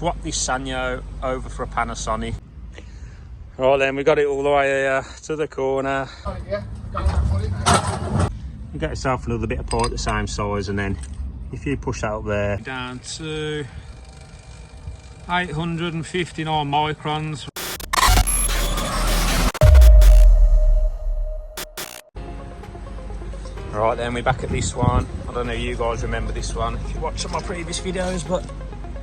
swap this Sanyo over for a Panasonic. Right then, we got it all the way here to the corner. You get yourself another bit of pipe the same size, and then if you push that up there down to 859 microns. Right then, we're back at this one. I don't know if you guys remember this one if you watched some of my previous videos, but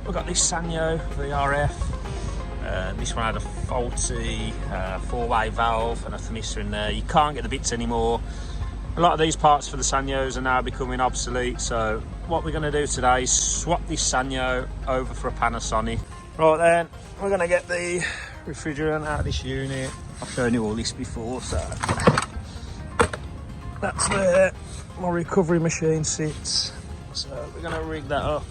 we've got this Sanyo VRF. This one had a faulty 4-way valve and a thermistor in there. You can't get the bits anymore. A lot of these parts for the Sanyos are now becoming obsolete, so what we're going to do today is swap this Sanyo over for a Panasonic. Right then, we're going to get the refrigerant out of this unit. I've shown you all this before, so that's where my recovery machine sits. So we're going to rig that up.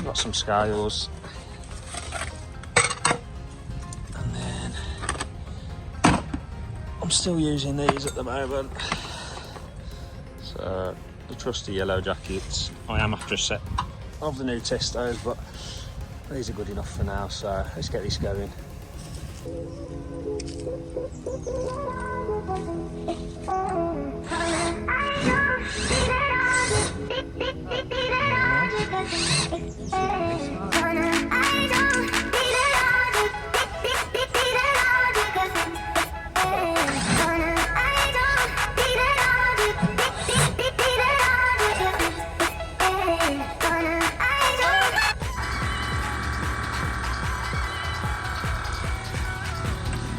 Got some scales. And then I'm still using these at the moment. So the trusty yellow jackets. I am after a set of the new Testos, but these are good enough for now, so let's get this going.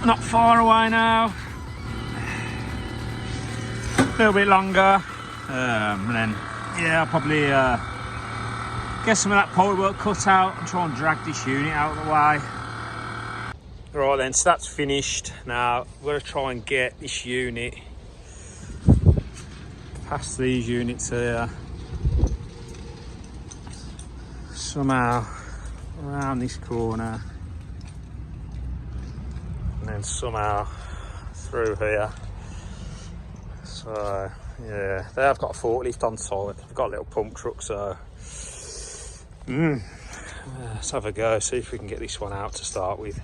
Not far away now, a little bit longer, and then yeah, I'll probably get some of that pipework cut out and try and drag this unit out of the way. Right then, so that's finished. Now we're going to try and get this unit past these units here, somehow around this corner, and then somehow through here. So yeah, they have got a forklift on site. They've got a little pump truck, so let's have a go, see if we can get this one out to start with.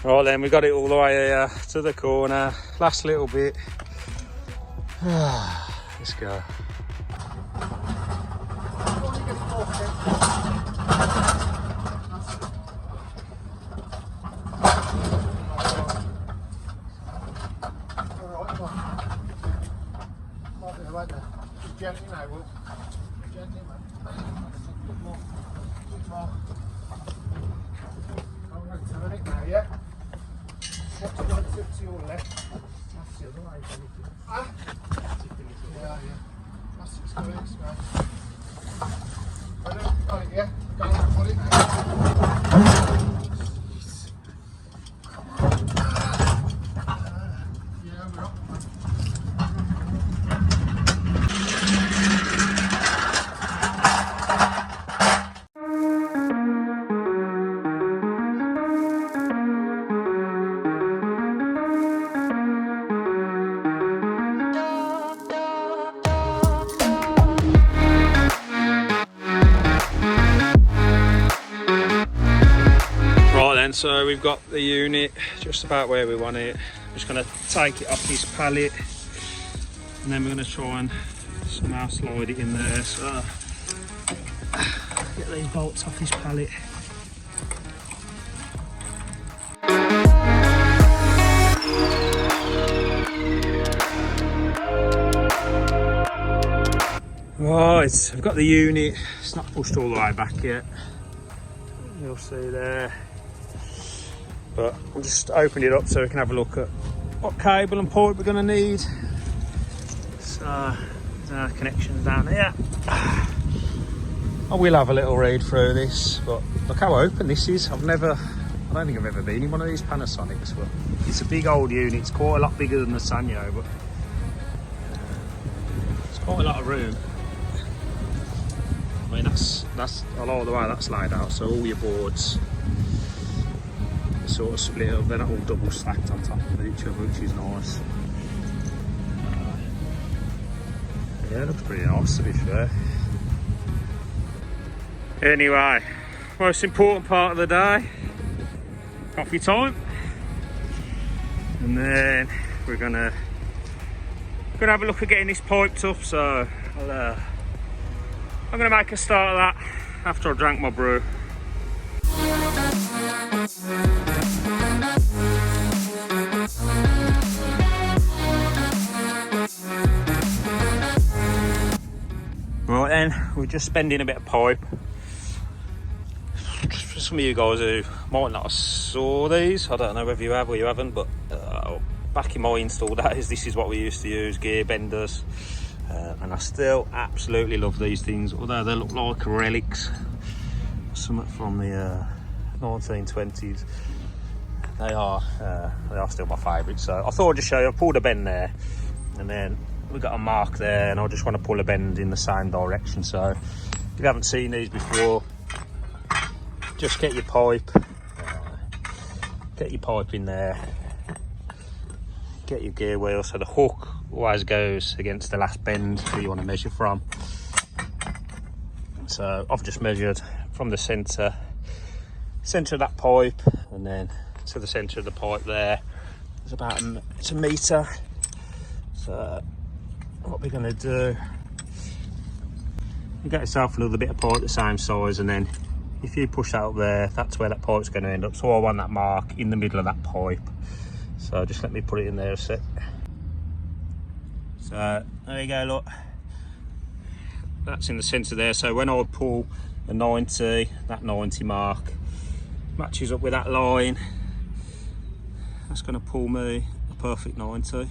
Right then, we got it all the way here to the corner. Last little bit. Let's go. To your left, that's the other way. Yeah. That's it's going this way. Got it, yeah? Go on, put it now. Yeah, we're up. So we've got the unit just about where we want it. Just going to take it off this pallet, and then we're going to try and somehow slide it in there. So get these bolts off this pallet. Right, I've got the unit. It's not pushed all the way back yet. You'll see there. But I'll just open it up so we can have a look at what cable and pipe we're going to need. So there's our connections down here. I will have a little read through this, but look how open this is. I've never I don't think I've ever been in one of these Panasonics, but it's a big old unit. It's quite a lot bigger than the Sanyo, but it's quite a lot of room. I mean, that's I like the way that's laid out. So all your boards sort of split up. They're not all double stacked on top of each other, which is nice. Yeah, it looks pretty nice, to be fair. Anyway, most important part of the day, coffee time, and then we're gonna have a look at getting this piped up. So I'm gonna make a start of that after I drank my brew. Right then, we're just spending a bit of pipe. For some of you guys who might not have saw these, I don't know whether you have or you haven't, but back in my install days, this is what we used to use, gear benders. And I still absolutely love these things, although they look like relics. Something from the 1920s. They are still my favourite. So I thought I'd just show you. I pulled a bend there, and then we've got a mark there, and I just want to pull a bend in the same direction. So if you haven't seen these before, just get your pipe in there, get your gear wheel, so the hook always goes against the last bend that you want to measure from. So I've just measured from the centre of that pipe, and then to the centre of the pipe there. It's about it's a metre. So what we're going to do, you get yourself another bit of pipe the same size, and then if you push that up there, that's where that pipe's going to end up. So I want that mark in the middle of that pipe. So just let me put it in there a sec. So there you go, look. That's in the centre there. So when I pull the 90, that 90 mark matches up with that line. That's going to pull me a perfect 90.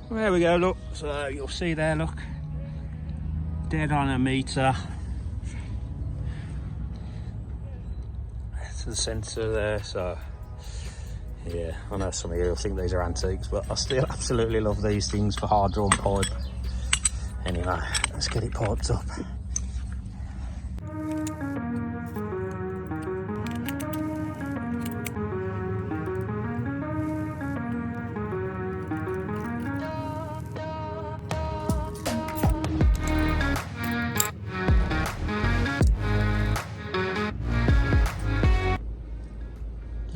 There we go, look. So you'll see there, look, dead on a metre to the centre there. So yeah, I know some of you will think these are antiques, but I still absolutely love these things for hard drawn pipe. Anyway, let's get it piped up.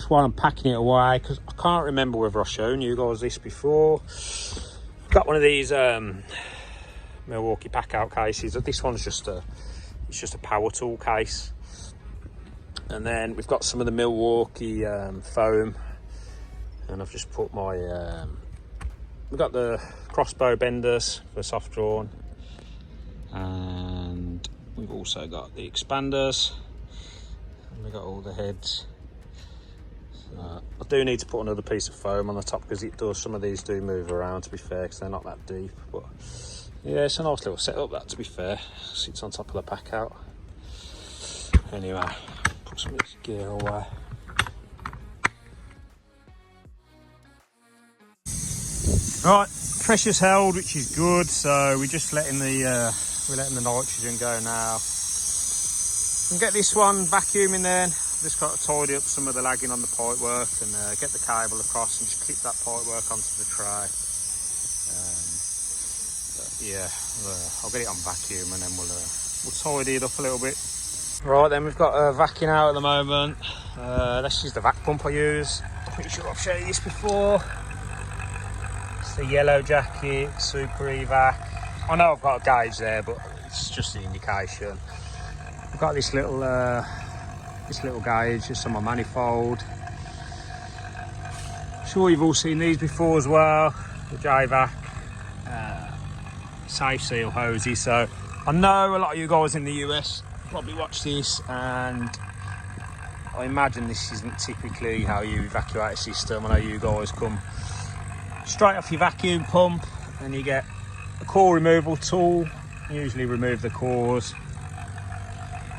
While I'm packing it away, because I can't remember whether I've shown you guys this before. Got one of these Milwaukee pack out cases. This one's just a power tool case, and then we've got some of the Milwaukee foam, and I've just put my we've got the crossbow benders for soft drawn, and we've also got the expanders, and we've got all the heads. I do need to put another piece of foam on the top, because it does, some of these do move around, to be fair, because they're not that deep. But yeah, it's a nice little setup, that, to be fair. Sits on top of the pack out. Anyway, put some of this gear away. Right, pressure's held, which is good. So we're just letting the nitrogen go now. We can get this one vacuuming then. Just got to tidy up some of the lagging on the pipe work, and get the cable across and just clip that pipe work onto the tray. Yeah, I'll get it on vacuum, and then we'll tidy it up a little bit. Right then, we've got vacuum out at the moment. This is the vac pump I use. I'm pretty sure I've shown you this before. It's the Yellow Jacket Super Evac. I know I've got a gauge there, but it's just the indication. I've got this little gauge just on my manifold. Sure, you've all seen these before as well. The Hvac safe seal hoses. So I know a lot of you guys in the US probably watch this, and I imagine this isn't typically how you evacuate a system. I know you guys come straight off your vacuum pump and you get a core removal tool. Usually remove the cores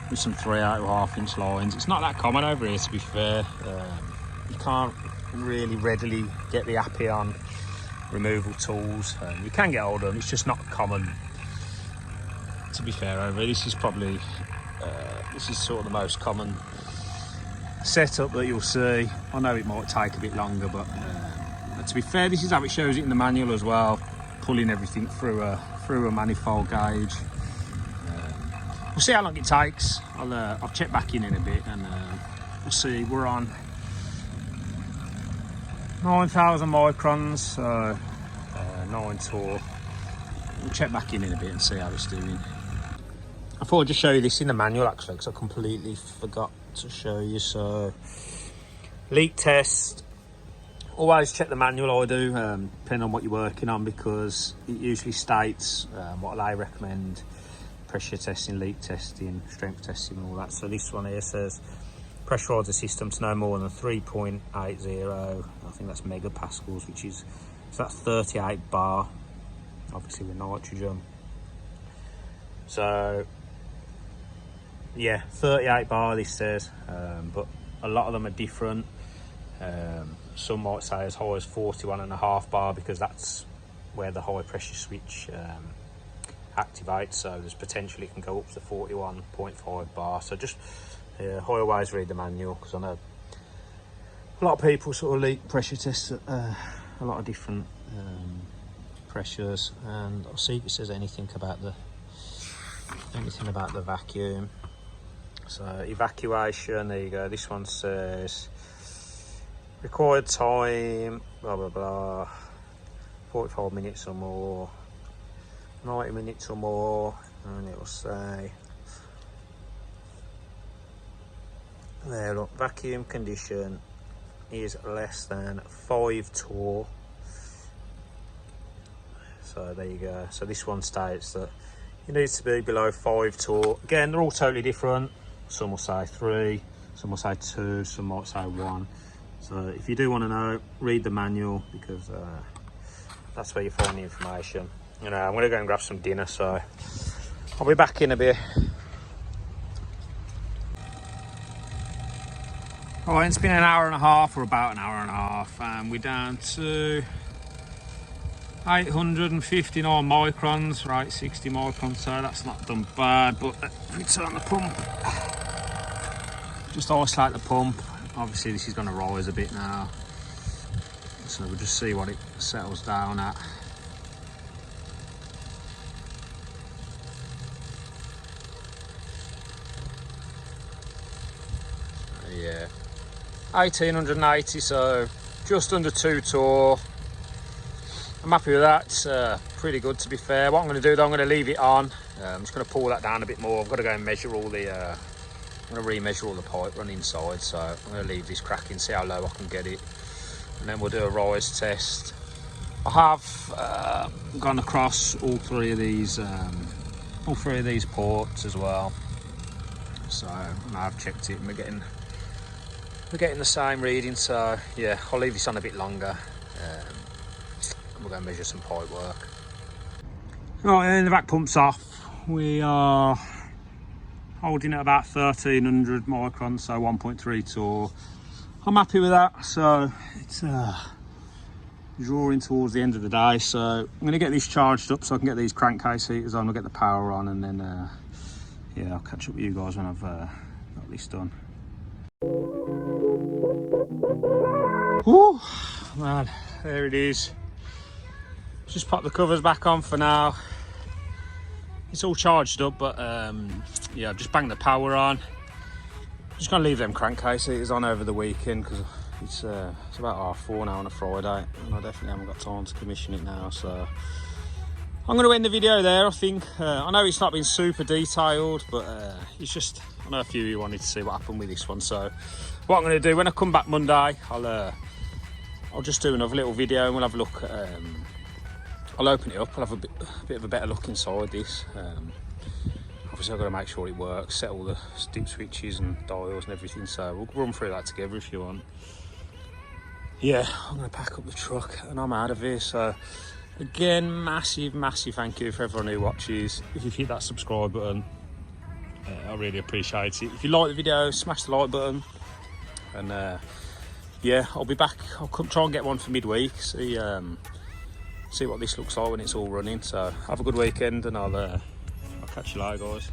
with some 3.5 inch lines. It's not that common over here, to be fair. You can't really readily get the Appian removal tools. You can get hold of them, it's just not common, to be fair, over here. This is probably this is sort of the most common setup that you'll see. I know it might take a bit longer, but to be fair, this is how it shows it in the manual as well, pulling everything through a manifold gauge. We'll see how long it takes. I'll check back in a bit, and we'll see. We're on 9,000 microns, so 9 torr. We'll check back in a bit and see how it's doing. I thought I'd just show you this in the manual actually, because I completely forgot to show you. So leak test, always check the manual. I do, depending on what you're working on, because it usually states what they recommend: pressure testing, leak testing, strength testing, and all that. So this one here says pressurise the system to no more than 3.80. I think that's megapascals, which is, so that's 38 bar, obviously with nitrogen. So yeah, 38 bar this says, but a lot of them are different. Some might say as high as 41.5 bar, because that's where the high pressure switch activates. So there's potential it can go up to 41.5 bar. So just I always read the manual, because I know a lot of people sort of leak pressure test at a lot of different pressures, and I'll see if it says anything about the vacuum. So evacuation, there you go. This one says required time, blah blah blah, 45 minutes or more, 90 minutes or more, and it will say there, look, vacuum condition is less than 5 torr. So there you go. So this one states that it needs to be below 5 torr. Again, they're all totally different. Some will say 3, some will say 2, some might say 1. So if you do want to know, read the manual, because that's where you find the information. You know, I'm going to go and grab some dinner, so I'll be back in a bit. All right, it's been an hour and a half, or about an hour and a half, and we're down to 859 microns, right, 60 microns, so that's not done bad. But if we turn the pump, just isolate the pump. Obviously this is going to rise a bit now, so we'll just see what it settles down at. Yeah, 1880, so just under 2 torr. I'm happy with that. It's pretty good, to be fair. What I'm going to do though, I'm going to leave it on. I'm just going to pull that down a bit more. I've got to go and measure all the I'm going to re-measure all the pipe run inside, so I'm going to leave this cracking, see how low I can get it, and then we'll do a rise test. I have gone across all three of these ports as well, so I've checked it and we're getting the same reading. So yeah, I'll leave this on a bit longer. We'll go and measure some pipe work. Right, and the vac pump's off. We are holding at about 1300 microns, so 1.3 torr. I'm happy with that. So it's drawing towards the end of the day, so I'm going to get this charged up so I can get these crankcase heaters on, we'll get the power on, and then yeah, I'll catch up with you guys when I've got this done. Whew, man, there it is. Just pop the covers back on for now. It's all charged up, but yeah, I've just banged the power on. Just gonna leave them crankcase heaters on over the weekend, because it's about 4:30 now on a Friday, and I definitely haven't got time to commission it now. So I'm going to end the video there, I think. I know it's not been super detailed, but it's just, I know a few of you wanted to see what happened with this one. So what I'm going to do, when I come back Monday, I'll just do another little video and we'll have a look at, I'll open it up, I'll have a bit of a better look inside this. Obviously I've got to make sure it works, set all the dip switches and dials and everything, so we'll run through that together if you want. Yeah, I'm going to pack up the truck and I'm out of here. So again, massive thank you for everyone who watches. If you hit that subscribe button, I really appreciate it. If you like the video, smash the like button. And yeah, I'll be back. I'll come try and get one for midweek, see what this looks like when it's all running. So have a good weekend, and I'll catch you later, guys.